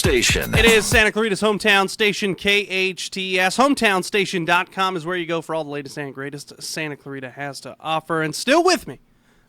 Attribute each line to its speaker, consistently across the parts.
Speaker 1: station.
Speaker 2: It is Santa Clarita's hometown station, KHTS. HometownStation.com is where you go for all the latest and greatest Santa Clarita has to offer. And still with me,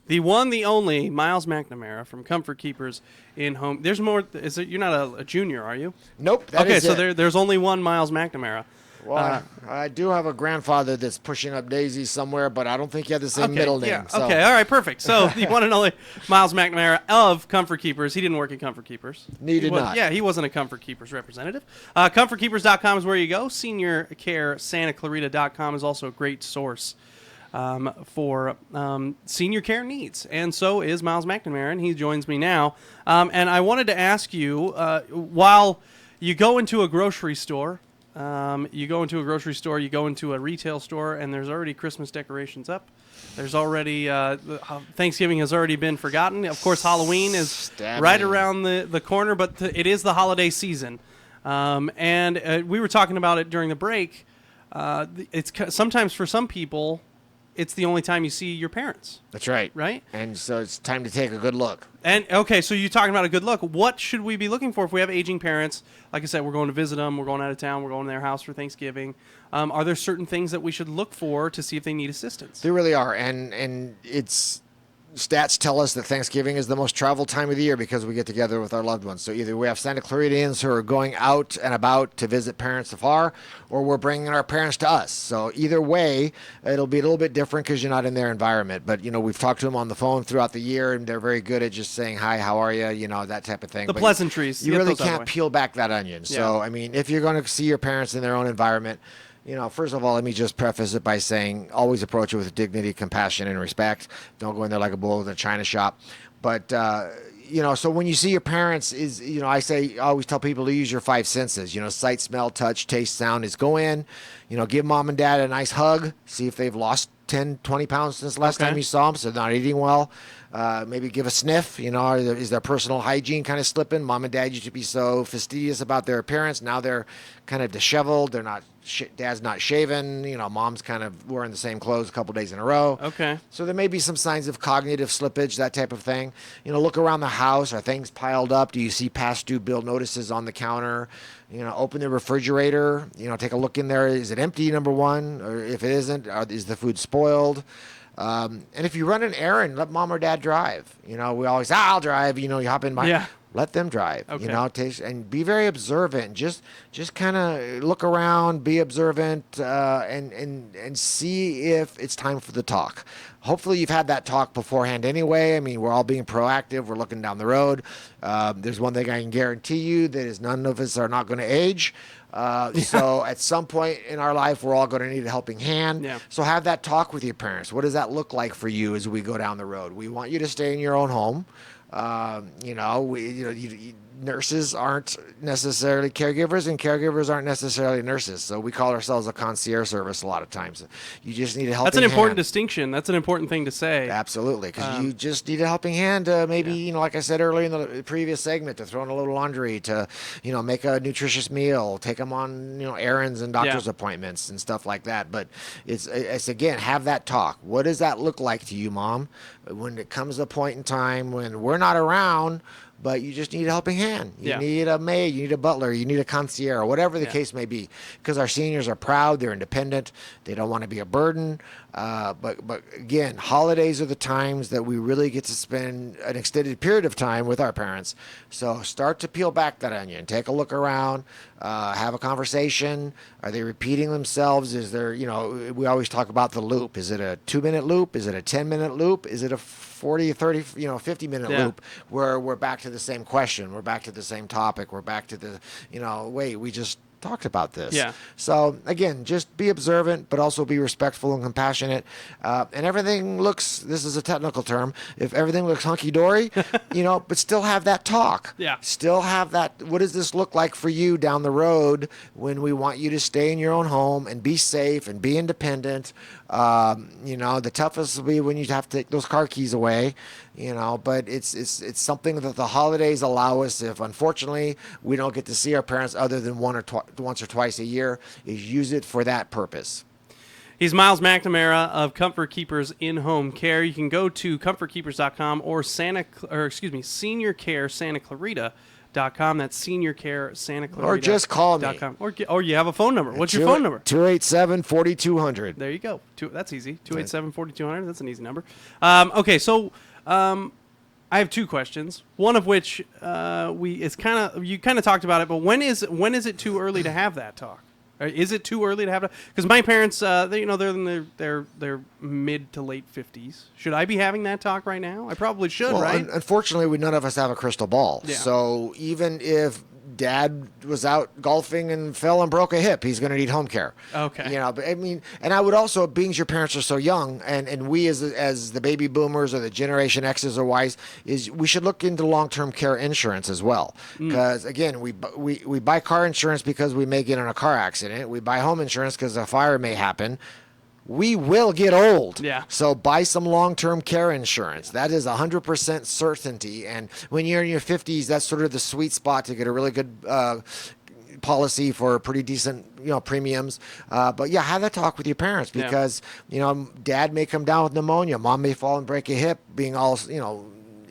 Speaker 2: the one, the only, Myles McNamara from Comfort Keepers in Home. There's more. Is it? You're not a junior, are you?
Speaker 3: Nope.
Speaker 2: Okay, so there's only one Myles McNamara.
Speaker 3: Well, I do have a grandfather that's pushing up daisies somewhere, but I don't think he had the same middle name.
Speaker 2: Yeah.
Speaker 3: So.
Speaker 2: Okay, all right, perfect. So the one and only Myles McNamara of Comfort Keepers. He didn't work at Comfort Keepers.
Speaker 3: He did not.
Speaker 2: Yeah, he wasn't a Comfort Keepers representative. ComfortKeepers.com is where you go. SeniorCareSantaClarita.com is also a great source for senior care needs. And so is Myles McNamara, and he joins me now. And I wanted to ask you, while you go into a grocery store, you go into a retail store, and there's already Christmas decorations up. There's already Thanksgiving has already been forgotten. Of course, Halloween is right around the corner, but it is the holiday season. And we were talking about it during the break. It's sometimes for some people, it's the only time you see your parents.
Speaker 3: That's right.
Speaker 2: Right?
Speaker 3: And so it's time to take a good look.
Speaker 2: And, okay, so you're talking about a good look. What should we be looking for if we have aging parents? Like I said, we're going to visit them. We're going out of town. We're going to their house for Thanksgiving. Are there certain things that we should look for to see if they need assistance?
Speaker 3: They really are. And it's stats tell us that Thanksgiving is the most traveled time of the year because we get together with our loved ones. So either we have Santa Claritians who are going out and about to visit parents afar, or we're bringing our parents to us. So either way, it'll be a little bit different because you're not in their environment. But, we've talked to them on the phone throughout the year, and they're very good at just saying, hi, how are you? That type of thing.
Speaker 2: The pleasantries.
Speaker 3: You really can't peel back that onion. Yeah. So, if you're going to see your parents in their own environment, first of all, let me just preface it by saying always approach it with dignity, compassion, and respect. Don't go in there like a bull in a china shop. But, so when you see your parents I always tell people to use your five senses, sight, smell, touch, taste, sound is go in, give mom and dad a nice hug, see if they've lost 10, 20 pounds since the last time you saw them, so they're not eating well. Maybe give a sniff, is their personal hygiene kind of slipping? Mom and dad used to be so fastidious about their appearance. Now they're kind of disheveled. They're not, dad's not shaven. Mom's kind of wearing the same clothes a couple days in a row.
Speaker 2: Okay.
Speaker 3: So there may be some signs of cognitive slippage, that type of thing. Look around the house. Are things piled up? Do you see past due bill notices on the counter? Open the refrigerator. Take a look in there. Is it empty, number one? Or if it isn't, is the food spoiled? And if you run an errand, let mom or dad drive. We always, I'll drive. You hop in my.
Speaker 2: Yeah.
Speaker 3: Let them drive.
Speaker 2: Okay.
Speaker 3: Taste and be very observant. Just kind of look around, be observant, and see if it's time for the talk. Hopefully, you've had that talk beforehand anyway. We're all being proactive. We're looking down the road. There's one thing I can guarantee you, that is none of us are not going to age. So at some point in our life, we're all going to need a helping hand.
Speaker 2: Yeah.
Speaker 3: So have that talk with your parents. What does that look like for you as we go down the road? We want you to stay in your own home. Nurses aren't necessarily caregivers, and caregivers aren't necessarily nurses. So we call ourselves a concierge service a lot of times. You just need a helping hand.
Speaker 2: That's an important distinction. That's an important thing to say.
Speaker 3: Absolutely, because you just need a helping hand. Maybe like I said earlier in the previous segment, to throw in a little laundry, to make a nutritious meal, take them on errands and doctor's appointments and stuff like that. But it's again, have that talk. What does that look like to you, Mom? When it comes to a point in time when we're not around, but you just need a helping hand. You need a maid, you need a butler, you need a concierge, whatever the case may be. Because our seniors are proud, they're independent, they don't want to be a burden. But again, holidays are the times that we really get to spend an extended period of time with our parents. So start to peel back that onion. Take a look around, have a conversation. Are they repeating themselves? Is there, we always talk about the loop. Is it a 2-minute loop? Is it a 10-minute loop? Is it a 40, 30, 50-minute loop where we're back to the same question? We're back to the same topic. We're back to the, wait, we just talked about this.
Speaker 2: Yeah.
Speaker 3: So again, just be observant, but also be respectful and compassionate. And everything looks, this is a technical term, if everything looks hunky-dory, but still have that talk.
Speaker 2: Yeah.
Speaker 3: Still have that, what does this look like for you down the road when we want you to stay in your own home and be safe and be independent? The toughest will be when you have to take those car keys away, but it's something that the holidays allow us. If unfortunately we don't get to see our parents other than once or twice a year, is use it for that purpose.
Speaker 2: He's Myles McNamara of Comfort Keepers in-home care. You can go to comfortkeepers.com or SeniorCareSantaClarita.com That's seniorcaresantaclarita.com.
Speaker 3: Or just call me.
Speaker 2: Or you have a phone number. What's your phone number?
Speaker 3: 287-4200.
Speaker 2: There you go. That's easy. 287-4200. That's an easy number. Okay, so I have two questions. One of which you kind of talked about it, but when is it too early to have that talk? Is it too early to have that? Because my parents, they're in their mid to late 50s. Should I be having that talk right now? I probably should, right?
Speaker 3: Unfortunately, none of us have a crystal ball.
Speaker 2: Yeah.
Speaker 3: So even if Dad was out golfing and fell and broke a hip, he's going to need home care.
Speaker 2: Okay.
Speaker 3: But I mean, and I would also, being your parents are so young, and we as the baby boomers or the Generation X's or Y's, is we should look into long-term care insurance as well. Because again, we buy car insurance because we may get in a car accident. We buy home insurance because a fire may happen. We will get old.
Speaker 2: Yeah.
Speaker 3: So buy some long-term care insurance. That is 100% certainty. And when you're in your 50s, that's sort of the sweet spot to get a really good policy for pretty decent, premiums. But yeah, have that talk with your parents because, Dad may come down with pneumonia. Mom may fall and break a hip, being all,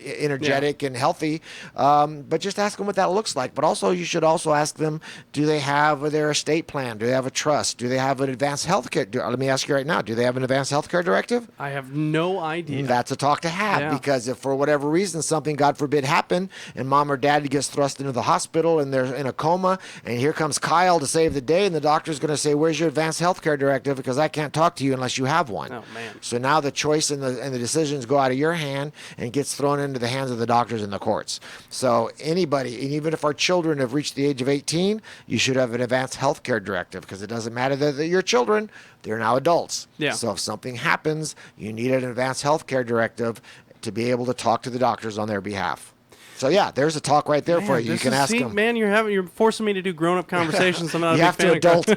Speaker 3: energetic and healthy, but just ask them what that looks like. But also, you should also ask them, do they have their estate plan? Do they have a trust? Do they have an advanced health care? Let me ask you right now, do they have an advanced health care directive?
Speaker 2: I have no idea.
Speaker 3: That's a talk to have because if for whatever reason something, God forbid, happened and Mom or Dad gets thrust into the hospital and they're in a coma and here comes Kyle to save the day and the doctor's going to say, where's your advanced health care directive? Because I can't talk to you unless you have one.
Speaker 2: Oh, man.
Speaker 3: So now the choice and the decisions go out of your hand and gets thrown into the hands of the doctors and the courts. So anybody, and even if our children have reached the age of 18, you should have an advanced health care directive because it doesn't matter that they're your children, they're now adults.
Speaker 2: Yeah.
Speaker 3: So if something happens, you need an advanced health care directive to be able to talk to the doctors on their behalf. So yeah, there's a talk right there for you. You can ask them.
Speaker 2: Man, you're forcing me to do grown-up conversations. I'm not
Speaker 3: you
Speaker 2: a
Speaker 3: have
Speaker 2: big
Speaker 3: to
Speaker 2: fan
Speaker 3: adult.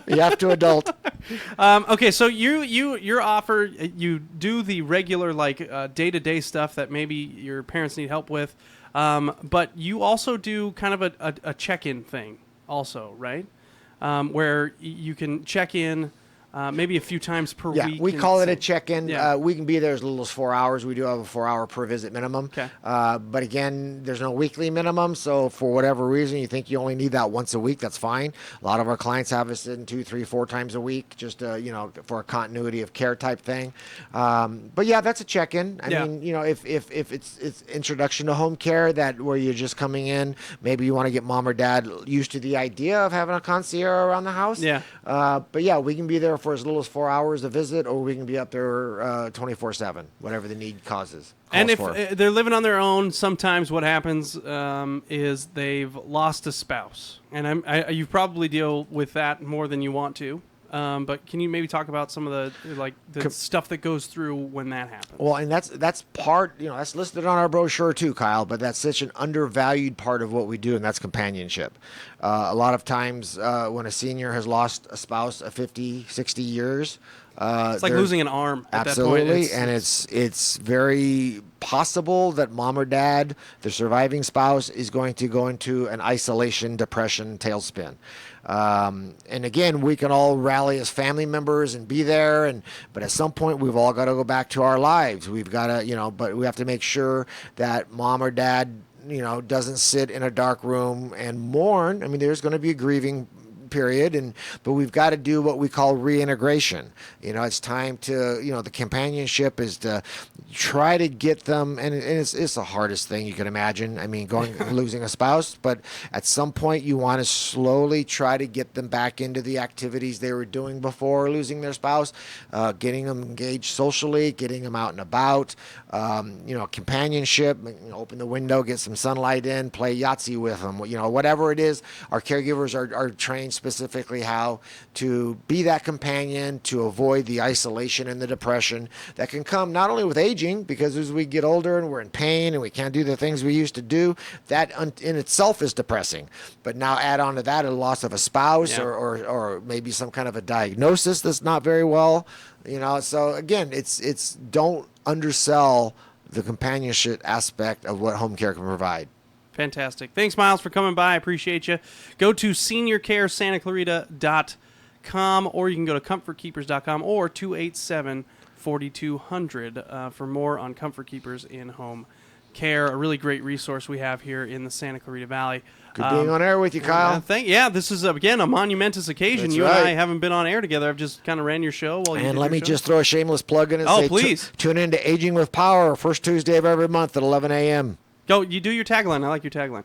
Speaker 3: You have to adult.
Speaker 2: Okay, so your offer, you do the regular day-to-day stuff that maybe your parents need help with, but you also do kind of a check-in thing also, right? Where you can check in maybe a few times per week.
Speaker 3: Yeah, we call it a check-in.
Speaker 2: Yeah.
Speaker 3: We can be there as little as 4 hours. We do have a 4-hour per visit minimum.
Speaker 2: Okay.
Speaker 3: But again, there's no weekly minimum. So for whatever reason, you think you only need that once a week, that's fine. A lot of our clients have us in 2, 3, 4 times a week, just for a continuity of care type thing. But yeah, that's a check-in. I mean, if it's introduction to home care where you're just coming in, maybe you want to get Mom or Dad used to the idea of having a concierge around the house.
Speaker 2: Yeah.
Speaker 3: But yeah, we can be there for as little as 4 hours a visit, or we can be up there 24/7, whatever the need causes.
Speaker 2: And if they're living on their own, sometimes what happens is they've lost a spouse, and you probably deal with that more than you want to. But can you maybe talk about some of the stuff that goes through when that happens?
Speaker 3: Well, and that's part, that's listed on our brochure too, Kyle, but that's such an undervalued part of what we do, and that's companionship. A lot of times when a senior has lost a spouse of 50, 60 years,
Speaker 2: it's like losing an arm at
Speaker 3: absolutely,
Speaker 2: that point.
Speaker 3: And it's very possible that Mom or Dad, the surviving spouse, is going to go into an isolation, depression, tailspin. And again, we can all rally as family members and be there, but at some point we've all got to go back to our lives. We've got to, but we have to make sure that Mom or Dad, doesn't sit in a dark room and mourn. I mean, there's going to be a grieving period, but we've got to do what we call reintegration. It's time to, the companionship is to try to get them, and it's the hardest thing you can imagine. I mean, losing a spouse, but at some point you want to slowly try to get them back into the activities they were doing before losing their spouse, getting them engaged socially, getting them out and about, companionship, open the window, get some sunlight in, play Yahtzee with them, whatever it is. Our caregivers are trained specifically how to be that companion, to avoid the isolation and the depression that can come not only with aging, because as we get older and we're in pain and we can't do the things we used to do, that in itself is depressing. But now add on to that a loss of a spouse, or maybe some kind of a diagnosis that's not very well, So again, it's don't undersell the companionship aspect of what home care can provide.
Speaker 2: Fantastic. Thanks, Myles, for coming by. I appreciate you. Go to seniorcaresantaclarita.com, or you can go to comfortkeepers.com or 287-4200 for more on Comfort Keepers in-home care, a really great resource we have here in the Santa Clarita Valley.
Speaker 3: Good being on air with you, Kyle.
Speaker 2: This is, again, a monumentous occasion.
Speaker 3: That's
Speaker 2: you
Speaker 3: right.
Speaker 2: and I haven't been on air together. I've just kind of ran your show while you
Speaker 3: And
Speaker 2: did
Speaker 3: let
Speaker 2: your
Speaker 3: me
Speaker 2: show.
Speaker 3: just throw a shameless plug in and say,
Speaker 2: please.
Speaker 3: Tune in to Aging with Power, first Tuesday of every month at 11 a.m.
Speaker 2: Go, you do your tagline. I like your tagline.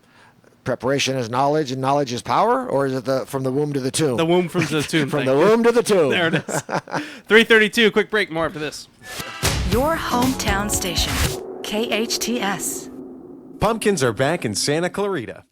Speaker 3: Preparation is knowledge and knowledge is power, or is it from the womb to the tomb?
Speaker 2: The womb from the tomb.
Speaker 3: From the womb to the tomb.
Speaker 2: There it is. 3:32. Quick break. More after this.
Speaker 1: Your hometown station, KHTS.
Speaker 4: Pumpkins are back in Santa Clarita.